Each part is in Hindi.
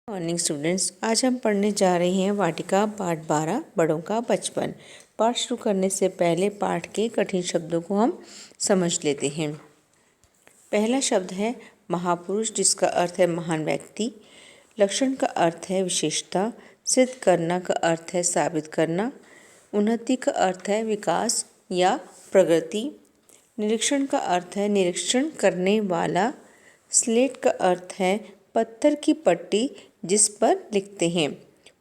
मॉर्निंग स्टूडेंट्स, आज हम पढ़ने जा रहे हैं वाटिका पाठ 12 बड़ों का बचपन। पाठ शुरू करने से पहले पाठ के कठिन शब्दों को हम समझ लेते हैं। पहला शब्द है महापुरुष, जिसका अर्थ है महान व्यक्ति। लक्षण का अर्थ है विशेषता। सिद्ध करना का अर्थ है साबित करना। उन्नति का अर्थ है विकास या प्रगति। निरीक्षण का अर्थ है निरीक्षण करने वाला। स्लेट का अर्थ है पत्थर की पट्टी जिस पर लिखते हैं।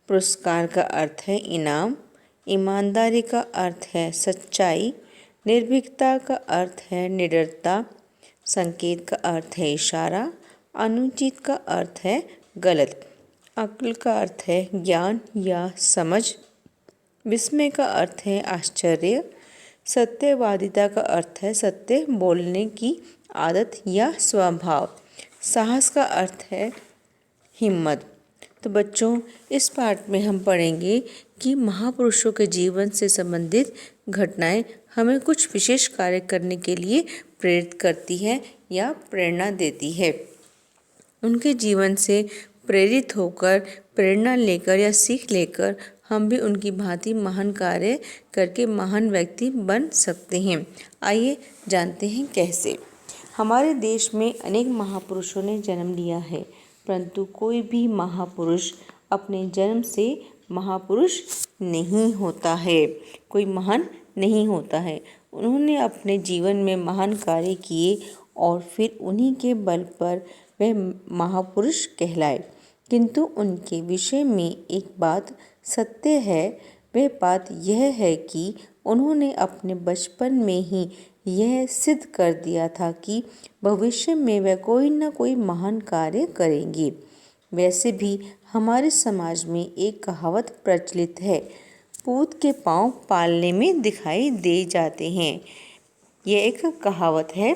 पुरस्कार का अर्थ है इनाम। ईमानदारी का अर्थ है सच्चाई। निर्भीकता का अर्थ है निडरता। संकेत का अर्थ है इशारा। अनुचित का अर्थ है गलत। अक्ल का अर्थ है ज्ञान या समझ। विस्मय का अर्थ है आश्चर्य। सत्यवादिता का अर्थ है सत्य बोलने की आदत या स्वभाव। साहस का अर्थ है हिम्मत। तो बच्चों, इस पाठ में हम पढ़ेंगे कि महापुरुषों के जीवन से संबंधित घटनाएं हमें कुछ विशेष कार्य करने के लिए प्रेरित करती है या प्रेरणा देती है। उनके जीवन से प्रेरित होकर, प्रेरणा लेकर या सीख लेकर हम भी उनकी भांति महान कार्य करके महान व्यक्ति बन सकते हैं। आइए जानते हैं कैसे। हमारे देश में अनेक महापुरुषों ने जन्म लिया है, परंतु कोई भी महापुरुष अपने जन्म से महापुरुष नहीं होता है, कोई महान नहीं होता है। उन्होंने अपने जीवन में महान कार्य किए और फिर उन्हीं के बल पर वह महापुरुष कहलाए। किंतु उनके विषय में एक बात सत्य है। वह बात यह है कि उन्होंने अपने बचपन में ही यह सिद्ध कर दिया था कि भविष्य में वह कोई न कोई महान कार्य करेंगे। वैसे भी हमारे समाज में एक कहावत प्रचलित है, पूत के पांव पालने में दिखाई दे जाते हैं। यह एक कहावत है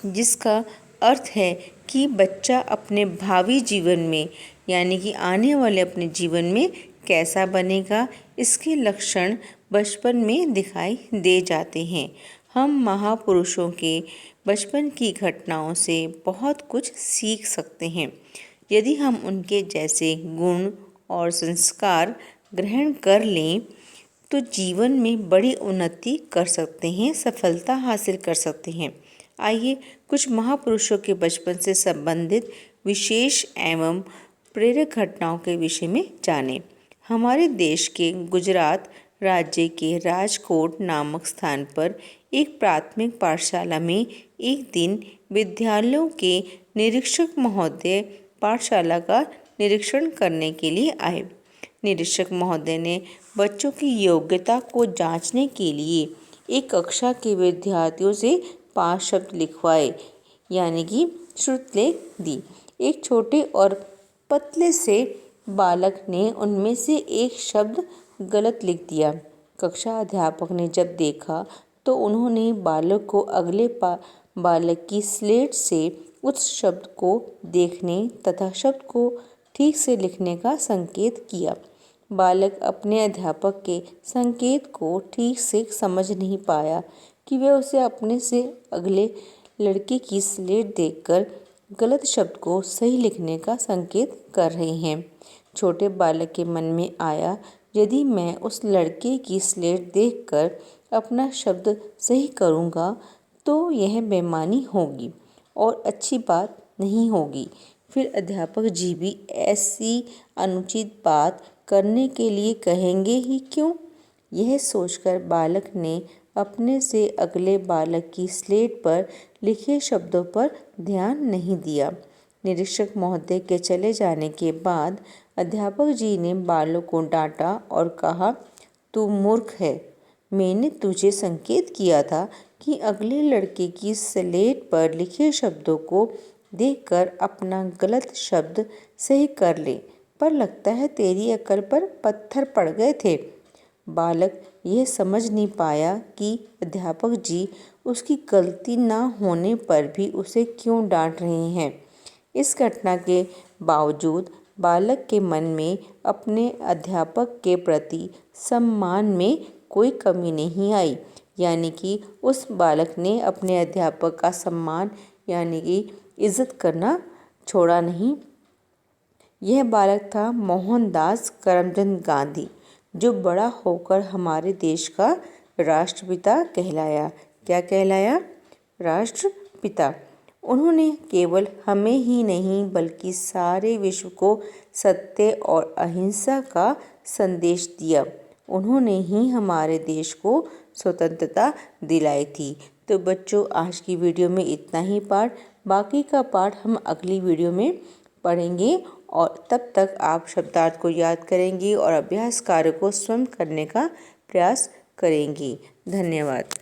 जिसका अर्थ है कि बच्चा अपने भावी जीवन में, यानी कि आने वाले अपने जीवन में कैसा बनेगा, इसके लक्षण बचपन में दिखाई दे जाते हैं। हम महापुरुषों के बचपन की घटनाओं से बहुत कुछ सीख सकते हैं। यदि हम उनके जैसे गुण और संस्कार ग्रहण कर लें तो जीवन में बड़ी उन्नति कर सकते हैं, सफलता हासिल कर सकते हैं। आइए कुछ महापुरुषों के बचपन से संबंधित विशेष एवं प्रेरक घटनाओं के विषय में जानें। हमारे देश के गुजरात राज्य के राजकोट नामक स्थान पर एक प्राथमिक पाठशाला में एक दिन विद्यालयों के निरीक्षक महोदय पाठशाला का निरीक्षण करने के लिए आए। निरीक्षक महोदय ने बच्चों की योग्यता को जांचने के लिए एक कक्षा के विद्यार्थियों से 5 शब्द लिखवाए, यानी कि श्रुतलेख दी। एक छोटे और पतले से बालक ने उनमें से एक शब्द गलत लिख दिया। कक्षा अध्यापक ने जब देखा तो उन्होंने बालक को अगले बालक की स्लेट से उस शब्द को देखने तथा शब्द को ठीक से लिखने का संकेत किया। बालक अपने अध्यापक के संकेत को ठीक से समझ नहीं पाया कि वे उसे अपने से अगले लड़के की स्लेट देखकर गलत शब्द को सही लिखने का संकेत कर रहे हैं। छोटे बालक के मन में आया, यदि मैं उस लड़के की स्लेट देखकर अपना शब्द सही करूँगा तो यह बेईमानी होगी और अच्छी बात नहीं होगी। फिर अध्यापक जी भी ऐसी अनुचित बात करने के लिए कहेंगे ही क्यों। यह सोचकर बालक ने अपने से अगले बालक की स्लेट पर लिखे शब्दों पर ध्यान नहीं दिया। निरीक्षक महोदय के चले जाने के बाद अध्यापक जी ने बालक को डांटा और कहा, तू मूर्ख है। मैंने तुझे संकेत किया था कि अगले लड़के की स्लेट पर लिखे शब्दों को देखकर अपना गलत शब्द सही कर ले, पर लगता है तेरी अकल पर पत्थर पड़ गए थे। बालक यह समझ नहीं पाया कि अध्यापक जी उसकी गलती ना होने पर भी उसे क्यों डांट रहे हैं। इस घटना के बावजूद बालक के मन में अपने अध्यापक के प्रति सम्मान में कोई कमी नहीं आई, यानी कि उस बालक ने अपने अध्यापक का सम्मान यानी कि इज्जत करना छोड़ा नहीं। यह बालक था मोहनदास करमचंद गांधी, जो बड़ा होकर हमारे देश का राष्ट्रपिता कहलाया। क्या कहलाया? राष्ट्रपिता। उन्होंने केवल हमें ही नहीं बल्कि सारे विश्व को सत्य और अहिंसा का संदेश दिया। उन्होंने ही हमारे देश को स्वतंत्रता दिलाई थी। तो बच्चों, आज की वीडियो में इतना ही पाठ, बाकी का पाठ हम अगली वीडियो में पढ़ेंगे और तब तक आप शब्दार्थ को याद करेंगे और अभ्यास कार्य को स्वयं करने का प्रयास करेंगी। धन्यवाद।